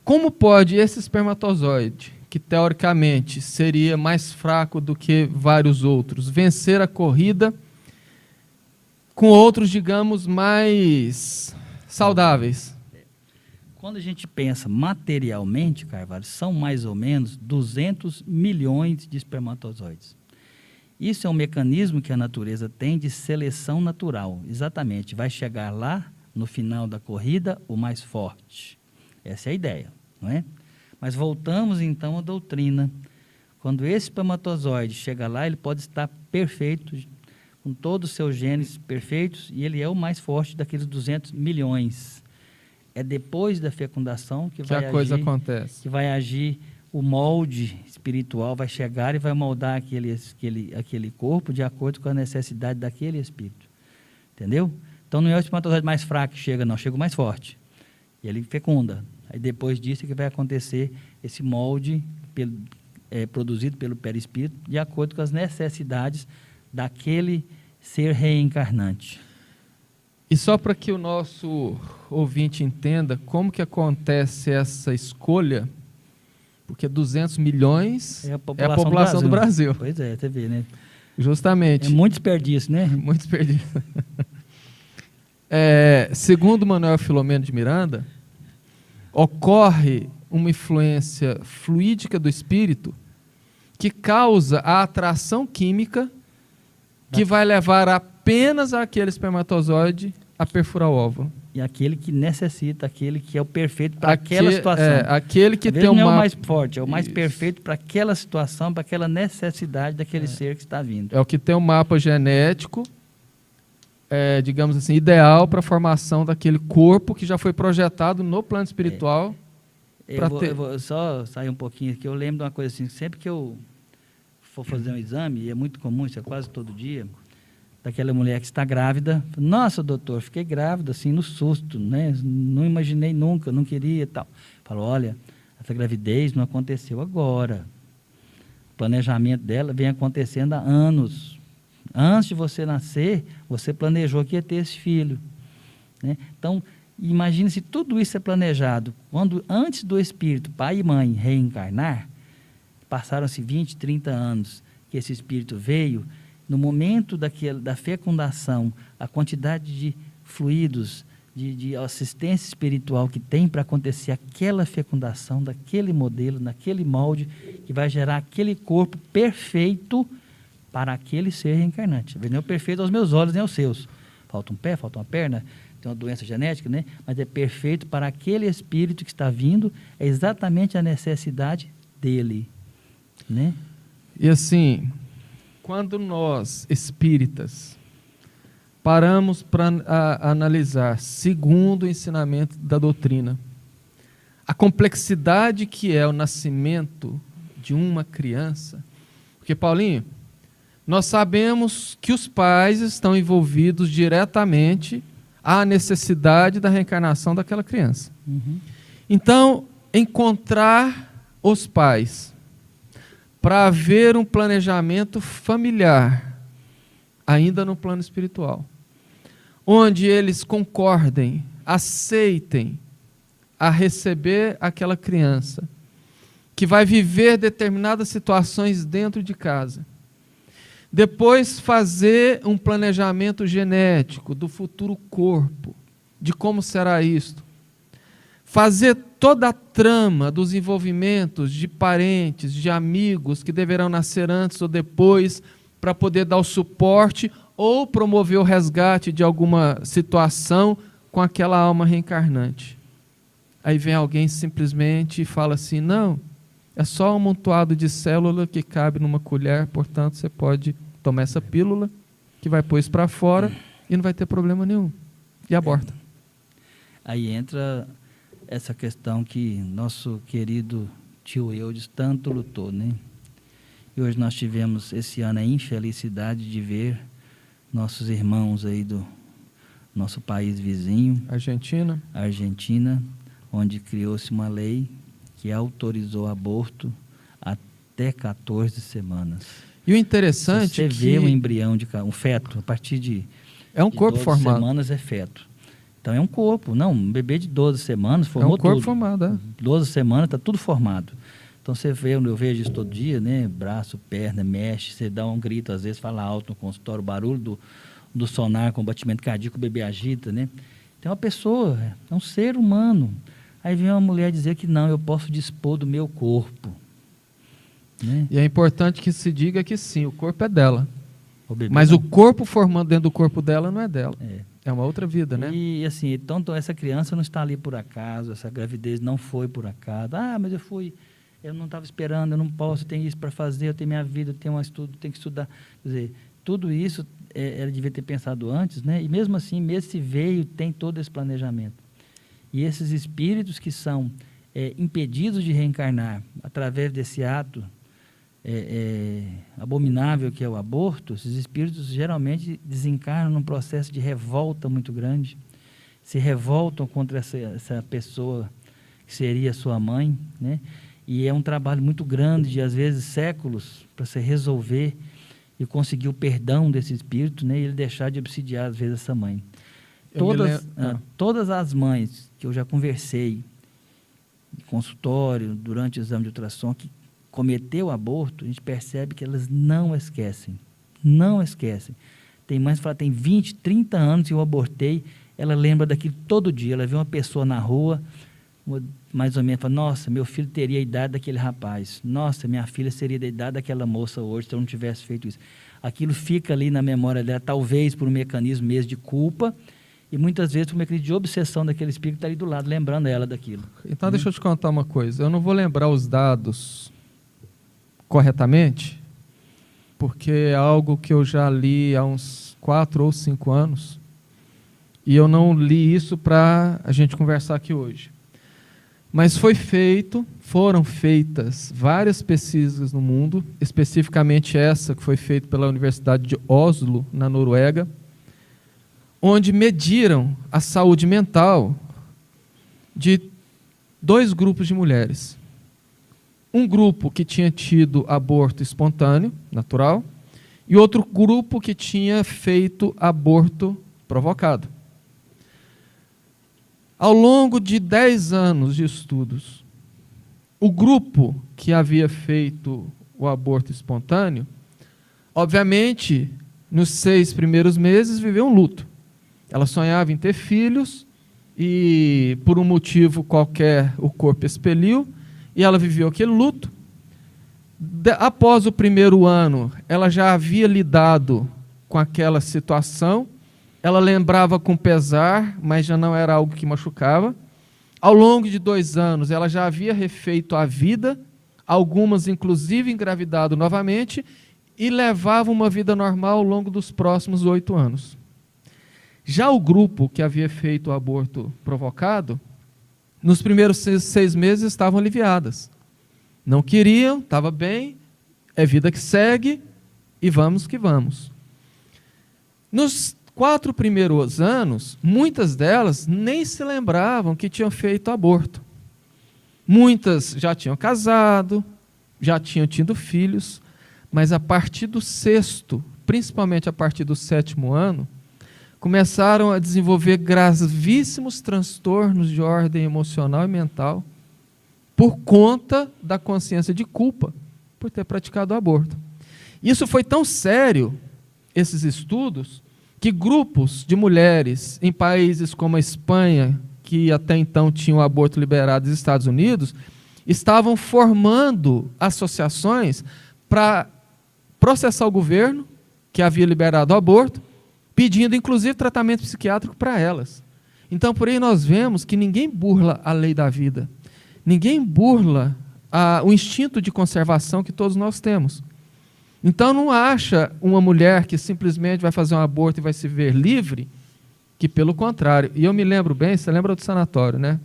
como pode esse espermatozoide, que teoricamente seria mais fraco do que vários outros, vencer a corrida com outros, digamos, mais saudáveis? Quando a gente pensa materialmente, Carvalho, são mais ou menos 200 milhões de espermatozoides. Isso é um mecanismo que a natureza tem de seleção natural. Exatamente, vai chegar lá, no final da corrida, o mais forte. Essa é a ideia, não é? Mas voltamos então à doutrina. Quando esse espermatozoide chega lá, ele pode estar perfeito, com todos os seus genes perfeitos, e ele é o mais forte daqueles 200 milhões. É depois da fecundação que vai a coisa acontece. Que vai agir o molde espiritual, vai chegar e vai moldar aquele corpo de acordo com a necessidade daquele espírito. Entendeu? Então não é o espermatozoide mais fraco que chega, não, chega o mais forte. E ele fecunda. Aí depois disso é que vai acontecer esse molde produzido pelo perispírito de acordo com as necessidades daquele ser reencarnante. E só para que o nosso ouvinte entenda como que acontece essa escolha, porque 200 milhões é a população do Brasil. Pois é, você vê, né? Justamente. É muito desperdício, né? Muito desperdício. Segundo Manuel Filomeno de Miranda, ocorre uma influência fluídica do espírito que causa a atração química que vai levar apenas aquele espermatozoide a perfurar o óvulo. E aquele que necessita, aquele que é o perfeito para aquela situação. Aquele que tem não é o mais forte, é o mais perfeito para aquela situação, para aquela necessidade daquele ser que está vindo. É o que tem um mapa genético, digamos assim, ideal para a formação daquele corpo que já foi projetado no plano espiritual. Eu vou só sair um pouquinho aqui. Eu lembro de uma coisa assim, sempre que eu for fazer um exame, e é muito comum, isso é quase todo dia, daquela mulher que está grávida. Nossa, doutor, fiquei grávida, assim, no susto, né? Não imaginei nunca, não queria e tal. Falou, olha, essa gravidez não aconteceu agora. O planejamento dela vem acontecendo há anos. Antes de você nascer, você planejou que ia ter esse filho. Né? Então, imagine se tudo isso é planejado. Quando, antes do espírito, pai e mãe, reencarnar, passaram-se 20, 30 anos que esse espírito veio. No momento da fecundação, a quantidade de fluidos, de assistência espiritual que tem para acontecer aquela fecundação, daquele modelo, naquele molde, que vai gerar aquele corpo perfeito para aquele ser reencarnante. Não é perfeito aos meus olhos, nem aos seus. Falta um pé, falta uma perna, tem uma doença genética, né? Mas é perfeito para aquele espírito que está vindo, é exatamente a necessidade dele. Né? E assim, quando nós, espíritas, paramos para analisar, segundo o ensinamento da doutrina, a complexidade que é o nascimento de uma criança, porque, Paulinho, nós sabemos que os pais estão envolvidos diretamente à necessidade da reencarnação daquela criança. Uhum. Então, encontrar os pais para haver um planejamento familiar, ainda no plano espiritual, onde eles concordem, aceitem a receber aquela criança, que vai viver determinadas situações dentro de casa. Depois, fazer um planejamento genético do futuro corpo, de como será isto. Fazer toda a trama dos envolvimentos de parentes, de amigos que deverão nascer antes ou depois, para poder dar o suporte ou promover o resgate de alguma situação com aquela alma reencarnante. Aí vem alguém simplesmente e fala assim, não, é só um amontoado de célula que cabe numa colher, portanto você pode tomar essa pílula, que vai pôr isso para fora e não vai ter problema nenhum. E aborta. Aí entra essa questão que nosso querido tio Eudes tanto lutou, né? E hoje nós tivemos esse ano a infelicidade de ver nossos irmãos aí do nosso país vizinho, Argentina, onde criou-se uma lei que autorizou aborto até 14 semanas. E o interessante é que você vê um embrião, um feto, a partir de é um corpo 12 formado. semanas é feto. Então é um corpo, não, um bebê de 12 semanas formou tudo. É um corpo formado, é. 12 semanas está tudo formado. Então você vê, eu vejo isso todo dia, né? Braço, perna, mexe, você dá um grito, às vezes fala alto no consultório, o barulho do sonar com batimento cardíaco, o bebê agita, né? Tem uma pessoa, é um ser humano. Aí vem uma mulher dizer que não, eu posso dispor do meu corpo. Né? E é importante que se diga que sim, o corpo é dela. Mas o corpo formando dentro do corpo dela não é dela. É uma outra vida, né? E assim, então essa criança não está ali por acaso, essa gravidez não foi por acaso. Ah, mas eu não estava esperando, eu não posso, eu tenho isso para fazer, eu tenho minha vida, eu tenho um estudo, tenho que estudar. Quer dizer, tudo isso ela devia ter pensado antes, né? E mesmo assim, mesmo se veio, tem todo esse planejamento. E esses espíritos que são impedidos de reencarnar através desse ato abominável que é o aborto, esses espíritos geralmente desencarnam num processo de revolta muito grande, se revoltam contra essa pessoa que seria sua mãe, né? E é um trabalho muito grande, de às vezes séculos, para se resolver e conseguir o perdão desse espírito, né? E ele deixar de obsidiar às vezes essa mãe. Todas as mães que eu já conversei em consultório, durante o exame de ultrassom, que cometeu o aborto, a gente percebe que elas não esquecem. Não esquecem. Tem mães que falam, tem 20, 30 anos que eu abortei, ela lembra daquilo todo dia. Ela vê uma pessoa na rua, mais ou menos, fala, nossa, meu filho teria a idade daquele rapaz. Nossa, minha filha seria da idade daquela moça hoje, se eu não tivesse feito isso. Aquilo fica ali na memória dela, talvez por um mecanismo mesmo de culpa, e muitas vezes por um mecanismo de obsessão daquele espírito que está ali do lado, lembrando ela daquilo. Então, deixa eu te contar uma coisa. Eu não vou lembrar os dados corretamente, porque é algo que eu já li há uns 4 ou 5 anos, e eu não li isso para a gente conversar aqui hoje. Mas foram feitas várias pesquisas no mundo, especificamente essa que foi feita pela Universidade de Oslo, na Noruega, onde mediram a saúde mental de 2 grupos de mulheres. Um grupo que tinha tido aborto espontâneo, natural, e outro grupo que tinha feito aborto provocado. Ao longo de 10 anos de estudos, o grupo que havia feito o aborto espontâneo, obviamente, nos 6 primeiros meses, viveu um luto. Ela sonhava em ter filhos e, por um motivo qualquer, o corpo expeliu e ela viveu aquele luto. Após o primeiro ano, ela já havia lidado com aquela situação. Ela lembrava com pesar, mas já não era algo que machucava. Ao longo de 2 anos, ela já havia refeito a vida, algumas inclusive engravidado novamente, e levava uma vida normal ao longo dos próximos 8 anos. Já o grupo que havia feito o aborto provocado, nos primeiros 6 meses estavam aliviadas. Não queriam, estava bem, é vida que segue, e vamos que vamos. Nos 4 primeiros anos, muitas delas nem se lembravam que tinham feito aborto. Muitas já tinham casado, já tinham tido filhos, mas a partir do 6º, principalmente a partir do 7º ano, começaram a desenvolver gravíssimos transtornos de ordem emocional e mental, por conta da consciência de culpa por ter praticado o aborto. Isso foi tão sério, esses estudos, que grupos de mulheres em países como a Espanha, que até então tinham o aborto liberado nos Estados Unidos, estavam formando associações para processar o governo, que havia liberado o aborto, pedindo inclusive tratamento psiquiátrico para elas. Então, por aí nós vemos que ninguém burla a lei da vida, ninguém burla o instinto de conservação que todos nós temos. Então, não acha uma mulher que simplesmente vai fazer um aborto e vai se ver livre, que pelo contrário. E eu me lembro bem, você lembra do sanatório, né?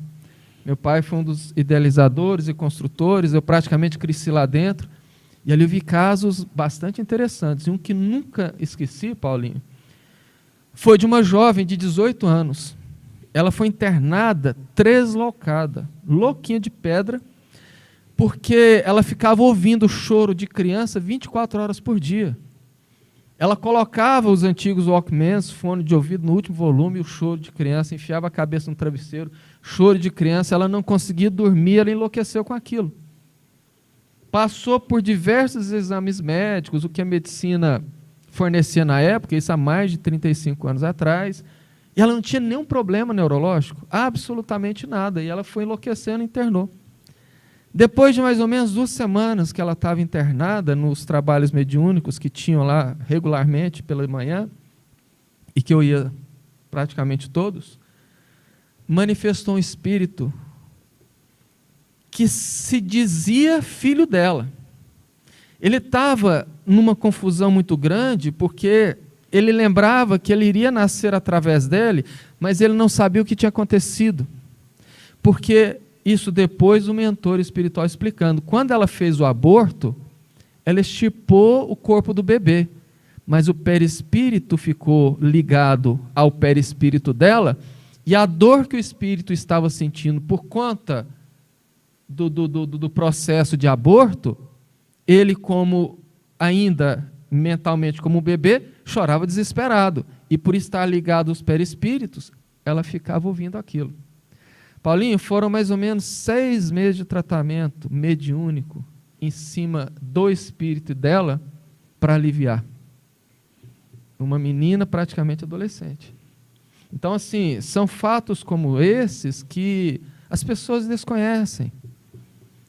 Meu pai foi um dos idealizadores e construtores, eu praticamente cresci lá dentro, e ali eu vi casos bastante interessantes. E um que nunca esqueci, Paulinho, foi de uma jovem de 18 anos. Ela foi internada, translocada, louquinha de pedra, porque ela ficava ouvindo o choro de criança 24 horas por dia. Ela colocava os antigos Walkmans, fone de ouvido no último volume, o choro de criança, enfiava a cabeça no travesseiro, choro de criança, ela não conseguia dormir, ela enlouqueceu com aquilo. Passou por diversos exames médicos, o que a medicina fornecia na época, isso há mais de 35 anos atrás, e ela não tinha nenhum problema neurológico, absolutamente nada, e ela foi enlouquecendo e internou. Depois de mais ou menos 2 semanas que ela estava internada nos trabalhos mediúnicos que tinham lá regularmente pela manhã, e que eu ia praticamente todos, manifestou um espírito que se dizia filho dela. Ele estava numa confusão muito grande, porque ele lembrava que ele iria nascer através dele, mas ele não sabia o que tinha acontecido. Porque isso depois o mentor espiritual explicando. Quando ela fez o aborto, ela extirpou o corpo do bebê, mas o perispírito ficou ligado ao perispírito dela, e a dor que o espírito estava sentindo por conta do processo de aborto, ele, como ainda mentalmente como um bebê, chorava desesperado, e por estar ligado aos perispíritos, ela ficava ouvindo aquilo. Paulinho, foram mais ou menos 6 meses de tratamento mediúnico em cima do espírito dela para aliviar. Uma menina praticamente adolescente. Então, assim, são fatos como esses que as pessoas desconhecem.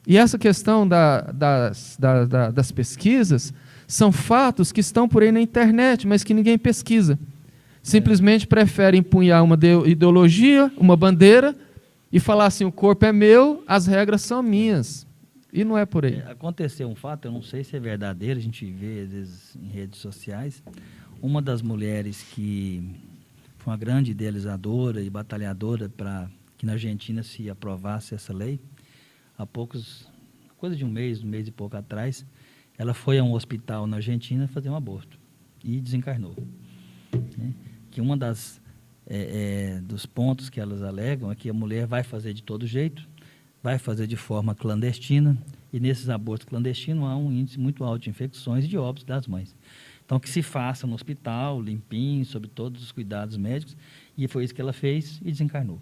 E essa questão das pesquisas são fatos que estão por aí na internet, mas que ninguém pesquisa. Simplesmente preferem empunhar uma ideologia, uma bandeira, e falar assim, o corpo é meu, as regras são minhas. E não é por aí. Aconteceu um fato, eu não sei se é verdadeiro, a gente vê às vezes em redes sociais, uma das mulheres que foi uma grande idealizadora e batalhadora para que na Argentina se aprovasse essa lei, há coisa de um mês e pouco atrás, ela foi a um hospital na Argentina fazer um aborto e desencarnou. Né? Que uma dos pontos que elas alegam é que a mulher vai fazer de todo jeito, vai fazer de forma clandestina, e nesses abortos clandestinos há um índice muito alto de infecções e de óbitos das mães. Então, que se faça no hospital, limpinho, sob todos os cuidados médicos, e foi isso que ela fez e desencarnou.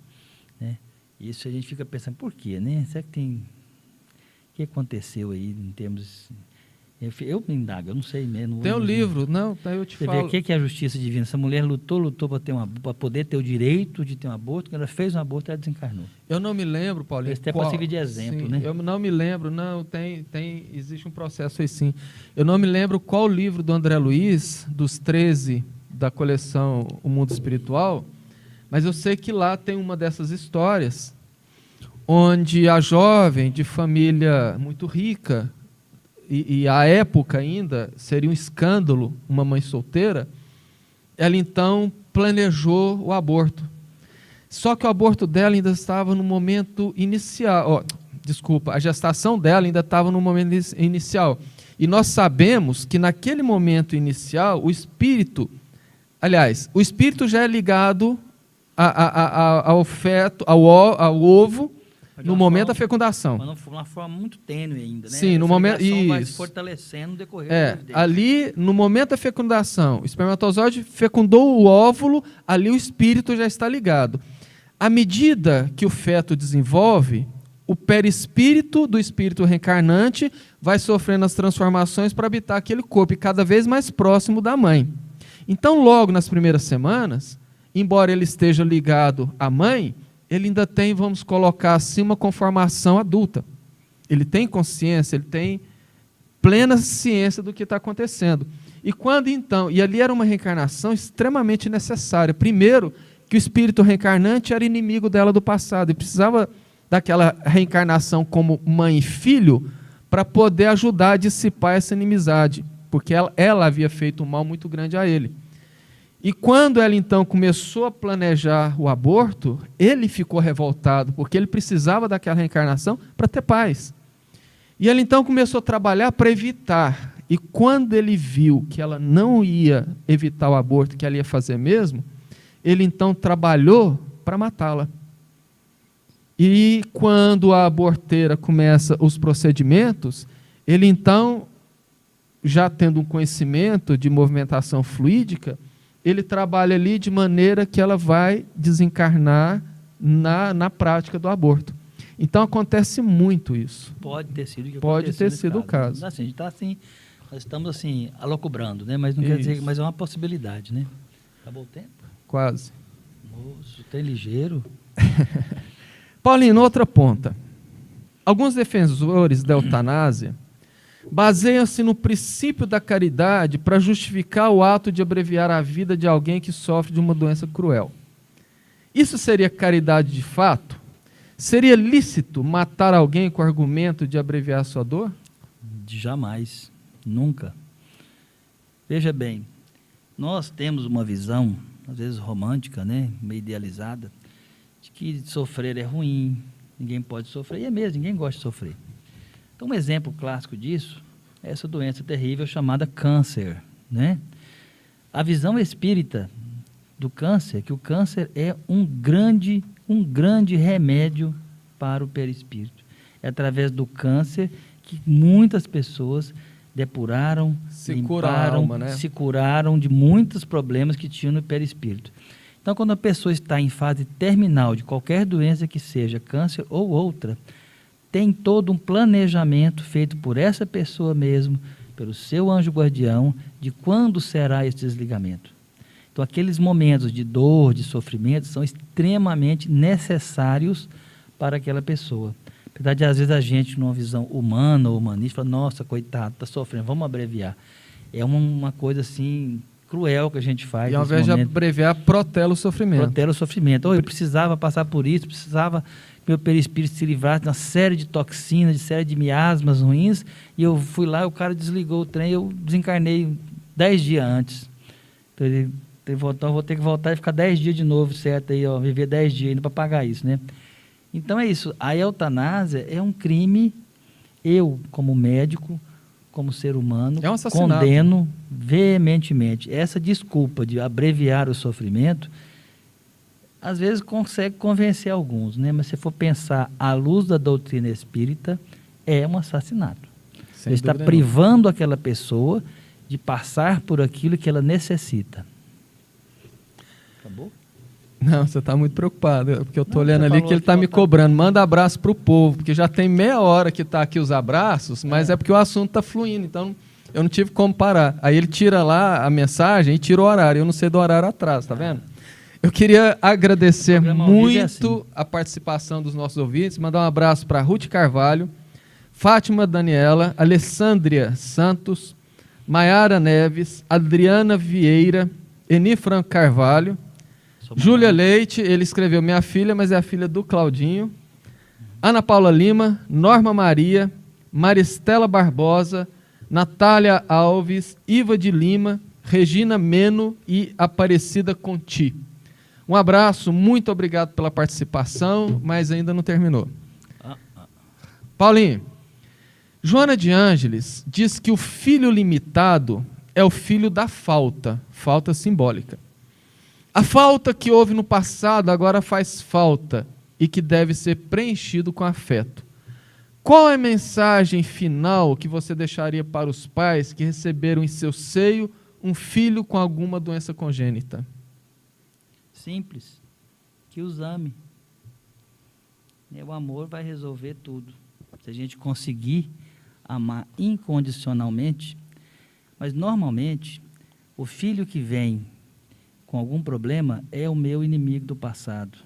Né? Isso a gente fica pensando, por quê? Né? Será que tem... O que aconteceu aí em termos... Eu me indago, eu não sei mesmo. Tem um livro, não, eu te falo. Você vê o que é a justiça divina? Essa mulher lutou para poder ter o direito de ter um aborto. Quando ela fez um aborto, ela desencarnou. Eu não me lembro, Paulinho. Isso é possível de exemplo, sim, né? Eu não me lembro, não, existe um processo aí sim. Eu não me lembro qual livro do André Luiz, dos 13 da coleção O Mundo Espiritual, mas eu sei que lá tem uma dessas histórias, onde a jovem de família muito rica, e à época ainda seria um escândalo uma mãe solteira, ela então planejou o aborto. Só que o aborto dela ainda estava no momento inicial, a gestação dela ainda estava no momento inicial. E nós sabemos que naquele momento inicial, o espírito já é ligado ao feto, ao ovo, no momento da fecundação. Mas uma forma muito tênue ainda, né? Sim, no momento... Isso. Vai se fortalecendo no decorrer da gravidez. Ali, no momento da fecundação, o espermatozoide fecundou o óvulo, ali o espírito já está ligado. À medida que o feto desenvolve, o perispírito do espírito reencarnante vai sofrendo as transformações para habitar aquele corpo, e cada vez mais próximo da mãe. Então, logo nas primeiras semanas, embora ele esteja ligado à mãe, ele ainda tem, vamos colocar assim, uma conformação adulta. Ele tem consciência, ele tem plena ciência do que está acontecendo. E quando então, e ali era uma reencarnação extremamente necessária. Primeiro, que o espírito reencarnante era inimigo dela do passado, e precisava daquela reencarnação como mãe e filho para poder ajudar a dissipar essa inimizade, porque ela havia feito um mal muito grande a ele. E quando ela então começou a planejar o aborto, ele ficou revoltado, porque ele precisava daquela reencarnação para ter paz. E ele então começou a trabalhar para evitar. E quando ele viu que ela não ia evitar o aborto, que ela ia fazer mesmo, ele então trabalhou para matá-la. E quando a aborteira começa os procedimentos, ele então, já tendo um conhecimento de movimentação fluídica, ele trabalha ali de maneira que ela vai desencarnar na prática do aborto. Então acontece muito isso. Pode ter sido o que Pode ter sido o caso. Assim, a gente está assim, nós estamos assim, alocubrando, né? Mas não quer dizer, mas é uma possibilidade, né? Acabou o tempo? Quase. Moço, tem ligeiro. Paulinho, outra ponta. Alguns defensores da eutanásia baseiam-se no princípio da caridade para justificar o ato de abreviar a vida de alguém que sofre de uma doença cruel. Isso seria caridade de fato? Seria lícito matar alguém com o argumento de abreviar a sua dor? Jamais, nunca. Veja bem, nós temos uma visão, às vezes romântica, né, meio idealizada, de que sofrer é ruim, ninguém pode sofrer, e é mesmo, ninguém gosta de sofrer. Então, um exemplo clássico disso é essa doença terrível chamada câncer, né? A visão espírita do câncer é que o câncer é um grande remédio para o perispírito. É através do câncer que muitas pessoas depuraram, limparam, se curaram de muitos problemas que tinham no perispírito. Então, quando a pessoa está em fase terminal de qualquer doença que seja, câncer ou outra, tem todo um planejamento feito por essa pessoa mesmo, pelo seu anjo guardião, de quando será esse desligamento. Então, aqueles momentos de dor, de sofrimento, são extremamente necessários para aquela pessoa. Apesar de, às vezes, a gente, numa visão humana ou humanista, fala, nossa, coitado, está sofrendo, vamos abreviar. É uma coisa, assim, cruel que a gente faz. E ao invés de abreviar, protela o sofrimento. Protela o sofrimento. Ou eu precisava passar por isso, precisava que meu perispírito se livrasse de uma série de toxinas, de série de miasmas ruins, e eu fui lá, o cara desligou o trem, eu desencarnei 10 dias antes. Então, eu vou ter que voltar e ficar 10 dias de novo, certo? Aí, ó, viver 10 dias ainda para pagar isso, né? Então é isso. A eutanásia é um crime, eu, como médico, como ser humano, é um assassinato. Condeno veementemente. Essa desculpa de abreviar o sofrimento, às vezes consegue convencer alguns, né? Mas se for pensar à luz da doutrina espírita, é um assassinato. Você está privando aquela pessoa de passar por aquilo que ela necessita. Acabou? Não, você está muito preocupado, porque eu estou olhando ali que ele está me cobrando. Manda abraço para o povo, porque já tem meia hora que está aqui os abraços, mas é porque o assunto está fluindo, então eu não tive como parar. Aí ele tira lá a mensagem e tira o horário, eu não sei do horário atrás, tá vendo? Eu queria agradecer muito a participação dos nossos ouvintes, mandar um abraço para Ruth Carvalho, Fátima Daniela, Alessandria Santos, Maiara Neves, Adriana Vieira, Eni Franco Carvalho, Júlia Leite, ele escreveu minha filha, mas é a filha do Claudinho, Ana Paula Lima, Norma Maria, Maristela Barbosa, Natália Alves, Iva de Lima, Regina Meno e Aparecida Conti. Um abraço, muito obrigado pela participação, mas ainda não terminou. Paulinho, Joana de Ângeles diz que o filho limitado é o filho da falta, falta simbólica. A falta que houve no passado agora faz falta e que deve ser preenchido com afeto. Qual é a mensagem final que você deixaria para os pais que receberam em seu seio um filho com alguma doença congênita? Simples, que os ame. O amor vai resolver tudo. Se a gente conseguir amar incondicionalmente, mas normalmente o filho que vem com algum problema é o meu inimigo do passado.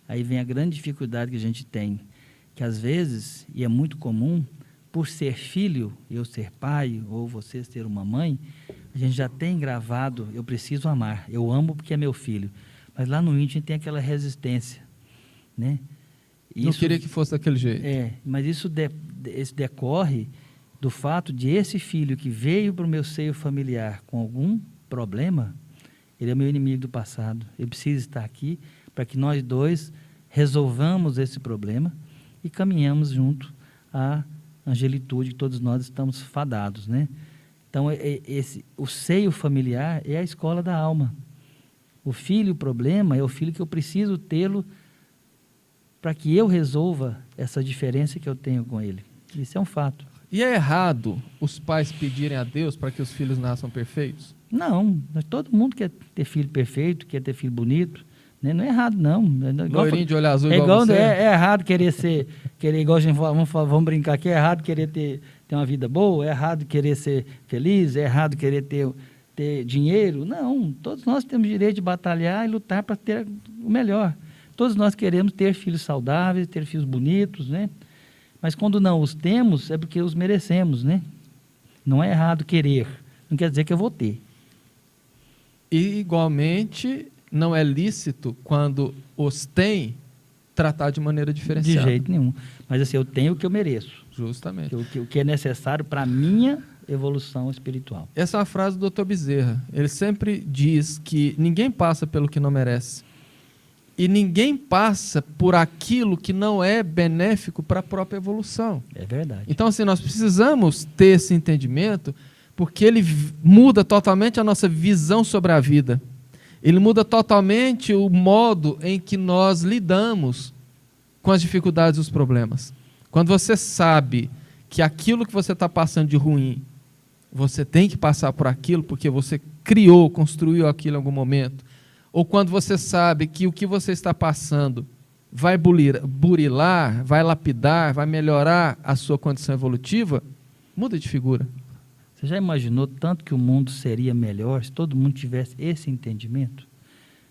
Aí vem a grande dificuldade que a gente tem, que às vezes, e é muito comum, por ser filho, eu ser pai, ou você ser uma mãe, a gente já tem gravado, eu preciso amar, eu amo porque é meu filho. Mas lá no íntimo a gente tem aquela resistência, né? Não queria que fosse daquele jeito. Mas isso decorre do fato de esse filho que veio para o meu seio familiar com algum problema, ele é meu inimigo do passado. Ele precisa estar aqui para que nós dois resolvamos esse problema e caminhamos junto à angelitude que todos nós estamos fadados, né? Então, o seio familiar é a escola da alma. O filho, o problema, é o filho que eu preciso tê-lo para que eu resolva essa diferença que eu tenho com ele. Isso é um fato. E é errado os pais pedirem a Deus para que os filhos nasçam perfeitos? Não, todo mundo quer ter filho perfeito, quer ter filho bonito, né? Não é errado, não. Loirinho de olho azul igual você? É errado querer igual a gente vamos brincar aqui, é errado querer ter uma vida boa, é errado querer ser feliz, é errado querer ter dinheiro. Não, todos nós temos direito de batalhar e lutar para ter o melhor. Todos nós queremos ter filhos saudáveis, ter filhos bonitos, né? Mas quando não os temos, é porque os merecemos, né? Não é errado querer, não quer dizer que eu vou ter. E, igualmente, não é lícito, quando os tem, tratar de maneira diferenciada. De jeito nenhum. Mas assim, eu tenho o que eu mereço. Justamente. O que é necessário para a minha evolução espiritual. Essa é uma frase do Dr. Bezerra. Ele sempre diz que ninguém passa pelo que não merece. E ninguém passa por aquilo que não é benéfico para a própria evolução. É verdade. Então, assim, nós precisamos ter esse entendimento, porque ele muda totalmente a nossa visão sobre a vida. Ele muda totalmente o modo em que nós lidamos com as dificuldades e os problemas. Quando você sabe que aquilo que você está passando de ruim, você tem que passar por aquilo, porque você criou, construiu aquilo em algum momento. Ou quando você sabe que o que você está passando vai burilar, vai lapidar, vai melhorar a sua condição evolutiva, muda de figura. Você já imaginou tanto que o mundo seria melhor se todo mundo tivesse esse entendimento?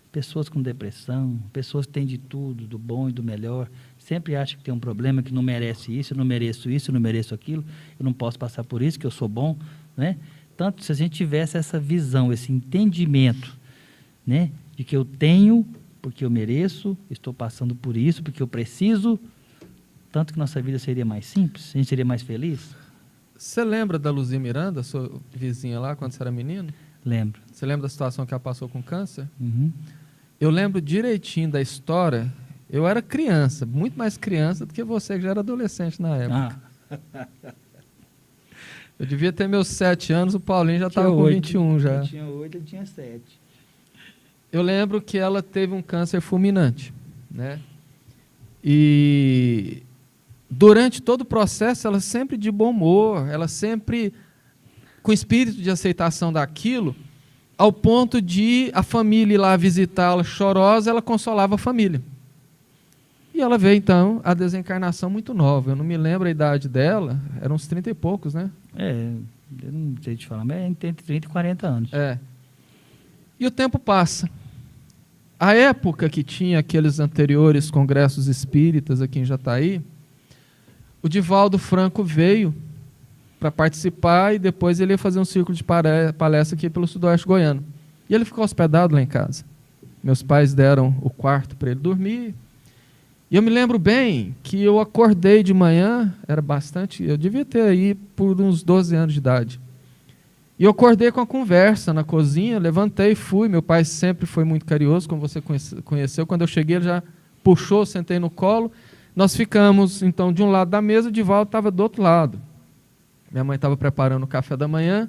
Pessoas com depressão, pessoas que têm de tudo, do bom e do melhor, sempre acham que tem um problema, que não merece isso, eu não mereço isso, eu não mereço aquilo, eu não posso passar por isso, que eu sou bom, né? Tanto se a gente tivesse essa visão, esse entendimento, né, de que eu tenho, porque eu mereço, estou passando por isso, porque eu preciso, tanto que nossa vida seria mais simples, a gente seria mais feliz. Você lembra da Luzia Miranda, sua vizinha lá, quando você era menino? Lembro. Você lembra da situação que ela passou com câncer? Uhum. Eu lembro direitinho da história. Eu era criança, muito mais criança do que você, que já era adolescente na época. Eu devia ter meus 7 anos, o Paulinho já estava com 21 já. Eu tinha 8, ele tinha 7. Eu lembro que ela teve um câncer fulminante, né? E durante todo o processo, ela sempre de bom humor, ela sempre com espírito de aceitação daquilo, ao ponto de a família ir lá visitá-la chorosa, ela consolava a família. E ela veio, então, a desencarnação muito nova. Eu não me lembro a idade dela, eram uns 30 e poucos, né? Eu não sei te falar, mas é entre 30 e 40 anos. E o tempo passa. A época que tinha aqueles anteriores congressos espíritas aqui em Jataí, o Divaldo Franco veio para participar e depois ele ia fazer um círculo de palestra aqui pelo sudoeste goiano. E ele ficou hospedado lá em casa. Meus pais deram o quarto para ele dormir. E eu me lembro bem que eu acordei de manhã, eu devia ter aí por uns 12 anos de idade. E eu acordei com a conversa na cozinha, levantei, fui. Meu pai sempre foi muito carinhoso, como você conheceu. Quando eu cheguei, ele já puxou, sentei no colo. Nós ficamos, então, de um lado da mesa, o Divaldo estava do outro lado. Minha mãe estava preparando o café da manhã.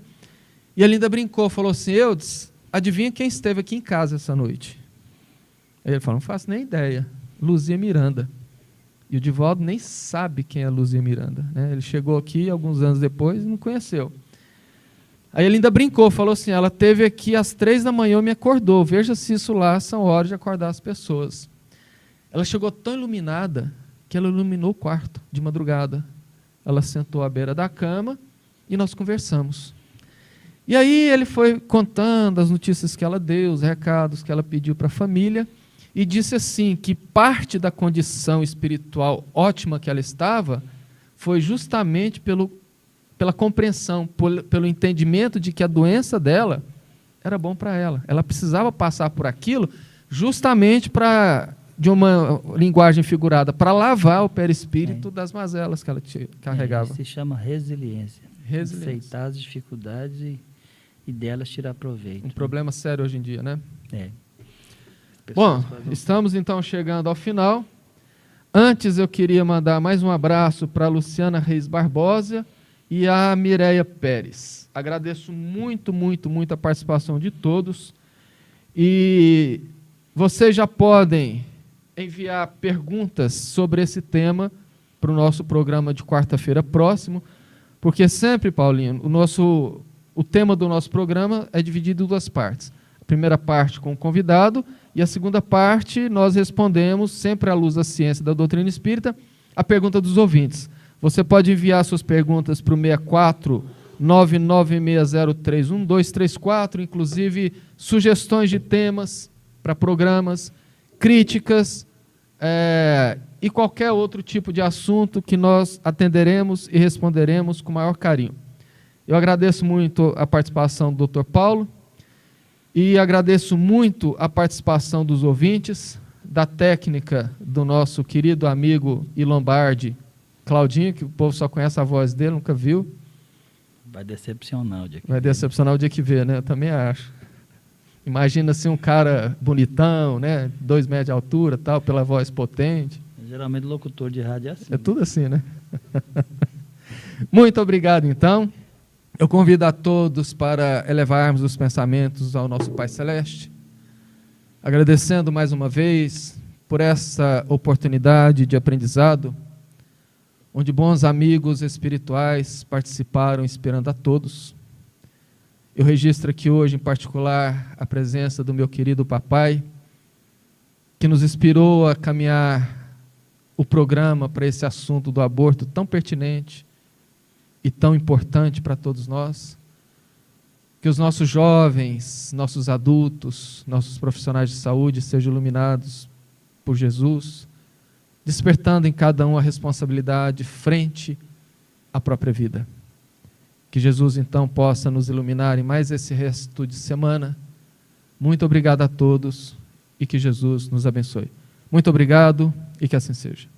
E ele ainda brincou, falou assim: Eudes, adivinha quem esteve aqui em casa essa noite? Aí ele falou: não faço nem ideia. Luzia Miranda. E o Divaldo nem sabe quem é Luzia Miranda, né? Ele chegou aqui alguns anos depois e não conheceu. Aí ele ainda brincou, falou assim: ela esteve aqui às 3 da manhã e me acordou. Veja se isso lá são horas de acordar as pessoas. Ela chegou tão iluminada que ela iluminou o quarto de madrugada. Ela sentou à beira da cama e nós conversamos. E aí ele foi contando as notícias que ela deu, os recados que ela pediu para a família, e disse assim, que parte da condição espiritual ótima que ela estava foi justamente pela compreensão, pelo entendimento de que a doença dela era bom para ela. Ela precisava passar por aquilo justamente para, de uma linguagem figurada, para lavar o perispírito das mazelas que ela carregava. Se chama resiliência. Aceitar as dificuldades e delas tirar proveito. Um problema sério hoje em dia, né? Pessoas Bom, estamos então chegando ao final. Antes eu queria mandar mais um abraço para a Luciana Reis Barbosa e a Mireia Pérez. Agradeço muito, muito, muito a participação de todos. E vocês já podem enviar perguntas sobre esse tema para o nosso programa de quarta-feira próximo, porque sempre, Paulinho, o tema do nosso programa é dividido em duas partes. A primeira parte com o convidado e a segunda parte nós respondemos, sempre à luz da ciência e da doutrina espírita, a pergunta dos ouvintes. Você pode enviar suas perguntas para o 64 996031234, inclusive sugestões de temas para programas, críticas e qualquer outro tipo de assunto que nós atenderemos e responderemos com o maior carinho. Eu agradeço muito a participação do Dr. Paulo e agradeço muito a participação dos ouvintes, da técnica do nosso querido amigo e Lombardi, Claudinho, que o povo só conhece a voz dele, nunca viu. Vai decepcionar o dia que vê. Vai decepcionar o dia que vê, né? Eu também acho. Imagina assim um cara bonitão, né? 2 metros de altura, tal, pela voz potente. Geralmente locutor de rádio é assim. É tudo assim, né? Muito obrigado, então. Eu convido a todos para elevarmos os pensamentos ao nosso Pai Celeste, agradecendo mais uma vez por essa oportunidade de aprendizado, onde bons amigos espirituais participaram, inspirando a todos. Eu registro aqui hoje, em particular, a presença do meu querido papai, que nos inspirou a caminhar o programa para esse assunto do aborto tão pertinente e tão importante para todos nós. Que os nossos jovens, nossos adultos, nossos profissionais de saúde sejam iluminados por Jesus, despertando em cada um a responsabilidade frente à própria vida. Que Jesus, então, possa nos iluminar em mais esse resto de semana. Muito obrigado a todos e que Jesus nos abençoe. Muito obrigado e que assim seja.